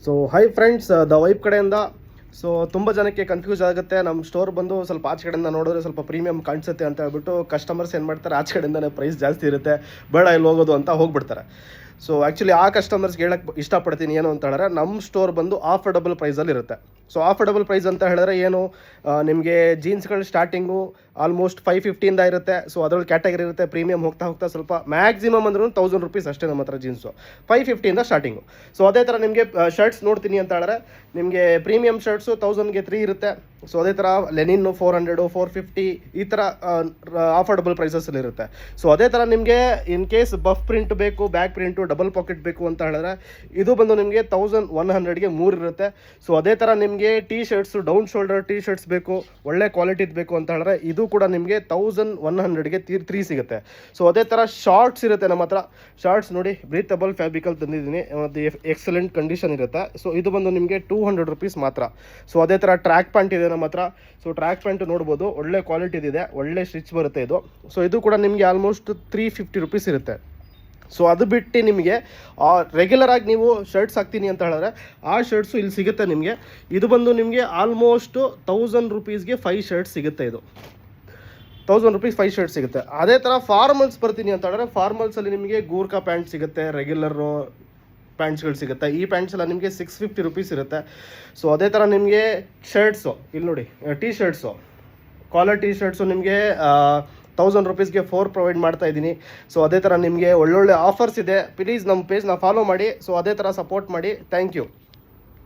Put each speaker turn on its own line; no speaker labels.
So hi friends, the vibe ಕಡೆಯಿಂದ. So ತುಂಬ ಜನಕ್ಕೆ ಕನ್ಫ್ಯೂಸ್ ಆಗುತ್ತೆ, ನಮ್ಮ ಸ್ಟೋರ್ ಬಂದು ಸ್ವಲ್ಪ ಆಚೆ ಕಡೆಯಿಂದ ನೋಡಿದ್ರೆ ಸ್ವಲ್ಪ ಪ್ರೀಮಿಯಂ ಕಾಣಿಸುತ್ತೆ ಅಂತ ಹೇಳ್ಬಿಟ್ಟು ಕಸ್ಟಮರ್ಸ್ ಏನು ಮಾಡ್ತಾರೆ, ಆಚೆ ಕಡೆಯಿಂದನೇ ಪ್ರೈಸ್ ಜಾಸ್ತಿ ಇರುತ್ತೆ, ಬೇಡ ಇಲ್ಲಿ ಹೋಗೋದು ಅಂತ ಹೋಗ್ಬಿಡ್ತಾರೆ. ಸೊ ಆ್ಯಕ್ಚುಲಿ ಆ ಕಸ್ಟಮರ್ಸ್ಗೆ ಹೇಳಕ್ಕೆ ಇಷ್ಟಪಡ್ತೀನಿ ಏನು ಅಂತ ಹೇಳಿದ್ರೆ, ನಮ್ಮ ಸ್ಟೋರ್ ಬಂದು ಆಫರ್ಡಬಲ್ ಪ್ರೈಸಲ್ಲಿ ಇರುತ್ತೆ. ಸೊ ಆಫರ್ಡಬಲ್ ಪ್ರೈಸ್ ಅಂತ ಹೇಳಿದ್ರೆ ಏನು, ನಿಮಗೆ ಜೀನ್ಸ್ಗಳು ಸ್ಟಾರ್ಟಿಂಗು ಆಲ್ಮೋಸ್ಟ್ 550 ಇರುತ್ತೆ. ಸೊ ಅದರಲ್ಲಿ ಕ್ಯಾಟಗರಿ ಇರುತ್ತೆ, ಪ್ರೀಮಿಯಂ ಹೋಗ್ತಾ ಹೋಗ್ತಾ ಸ್ವಲ್ಪ ಮ್ಯಾಕ್ಸಿಮಮ್ ಅಂದ್ರೂ 1000 ರೂಪೀಸ್ ಅಷ್ಟೇ ನಮ್ಮ ಹತ್ರ ಜೀನ್ಸು, 550 ಸ್ಟಾರ್ಟಿಂಗು. ಸೊ ಅದೇ ಥರ ನಿಮಗೆ ಶರ್ಟ್ಸ್ ನೋಡ್ತೀನಿ ಅಂತ ಹೇಳಿದ್ರೆ, ನಿಮಗೆ ಪ್ರೀಮಿಯಂ ಶರ್ಟ್ಸು 1000ಗೆ 3 ಇರುತ್ತೆ. ಸೊ ಅದೇ ಥರ ಲೆನಿನ್ನು 400, 450 ಈ ಥರ ಆಫರ್ಡಬಲ್ ಪ್ರೈಸಸ್ಸಲ್ಲಿ ಇರುತ್ತೆ. ಸೊ ಅದೇ ಥರ ನಿಮಗೆ ಇನ್ ಕೇಸ್ ಬಫ್ ಪ್ರಿಂಟ್ ಬೇಕು, ಬ್ಯಾಕ್ ಪ್ರಿಂಟು, ಡಬಲ್ ಪಾಕೆಟ್ ಬೇಕು ಅಂತ ಹೇಳಿದ್ರೆ ಇದು ಬಂದು ನಿಮಗೆ 1100ಗೆ 3 ಇರುತ್ತೆ. ಸೊ ಅದೇ ಥರ ನಿಮಗೆ tea shirts, down shoulder T shirts ಬೇಕು, ಒಳ್ಳೆ ಕ್ವಾಲಿಟಿದು ಬೇಕು ಅಂತ ಹೇಳಿದ್ರೆ ಇದು ಕೂಡ ನಿಮಗೆ 1100ಗೆ 3 ಸಿಗುತ್ತೆ. ಸೊ ಅದೇ ಥರ ಶಾರ್ಟ್ಸ್ ಇರುತ್ತೆ ನಮ್ಮ ಹತ್ರ. ಶಾರ್ಟ್ಸ್ ನೋಡಿ, ಬ್ರೀತಬಲ್ ಫ್ಯಾಬ್ರಿಕಲ್ಲಿ ತಂದಿದ್ದೀನಿ, ಮತ್ತು ಎಕ್ಸಲೆಂಟ್ ಕಂಡೀಷನ್ ಇರುತ್ತೆ. ಸೊ ಇದು ಬಂದು ನಿಮಗೆ 200 ರೂಪೀಸ್ ಮಾತ್ರ. ಸೊ ಅದೇ ಥರ ಟ್ರ್ಯಾಕ್ ಪ್ಯಾಂಟ್ ಇದೆ ನಮ್ಮ ಹತ್ರ. ಸೊ ಟ್ರ್ಯಾಕ್ ಪ್ಯಾಂಟ್ ನೋಡ್ಬೋದು, ಒಳ್ಳೆ ಕ್ವಾಲಿಟಿದಿದೆ, ಒಳ್ಳೆ ಸ್ಟಿಚ್ ಬರುತ್ತೆ ಇದು. ಸೊ ಇದು ಕೂಡ ನಿಮಗೆ ಆಲ್ಮೋಸ್ಟ್ 350 ರೂಪೀಸ್ ಇರುತ್ತೆ. ಸೊ ಅದು ಬಿಟ್ಟು ನಿಮಗೆ ರೆಗ್ಯುಲರ್ ಆಗಿ ನೀವು ಶರ್ಟ್ಸ್ ಹಾಕ್ತೀನಿ ಅಂತ ಹೇಳಿದ್ರೆ ಆ ಶರ್ಟ್ಸು ಇಲ್ಲಿ ಸಿಗುತ್ತೆ ನಿಮಗೆ. ಇದು ಬಂದು ನಿಮಗೆ ಆಲ್ಮೋಸ್ಟು 1000 ರೂಪೀಸ್ಗೆ 5 ಶರ್ಟ್ಸ್ ಸಿಗುತ್ತೆ. ಇದು 1000 ರೂಪೀಸ್ 5 ಶರ್ಟ್ಸ್ ಸಿಗುತ್ತೆ. ಅದೇ ಥರ ಫಾರ್ಮಲ್ಸ್ ಬರ್ತೀನಿ ಅಂತ ಹೇಳಿದ್ರೆ, ಫಾರ್ಮಲ್ಸಲ್ಲಿ ನಿಮಗೆ ಗೂರ್ಖಾ ಪ್ಯಾಂಟ್ ಸಿಗುತ್ತೆ, ರೆಗ್ಯುಲರು ಪ್ಯಾಂಟ್ಸ್ಗಳು ಸಿಗುತ್ತೆ. ಈ ಪ್ಯಾಂಟ್ಸ್ ಎಲ್ಲ ನಿಮಗೆ 650 ರೂಪೀಸ್ ಇರುತ್ತೆ. ಸೊ ಅದೇ ಥರ ನಿಮಗೆ ಶರ್ಟ್ಸು ಇಲ್ಲಿ ನೋಡಿ, T shirts, collar T shirts ನಿಮಗೆ 1000 ರೂಪೀಸ್ಗೆ 4 ಪ್ರೊವೈಡ್ ಮಾಡ್ತಾ ಇದ್ದೀನಿ. ಸೊ ಅದೇ ಥರ ನಿಮಗೆ ಒಳ್ಳೊಳ್ಳೆ ಆಫರ್ಸ್ ಇದೆ. ಪ್ಲೀಸ್ ನಮ್ಮ ಪೇಜ್ನ ಫಾಲೋ ಮಾಡಿ. ಸೊ ಅದೇ ಥರ ಸಪೋರ್ಟ್ ಮಾಡಿ. Thank you.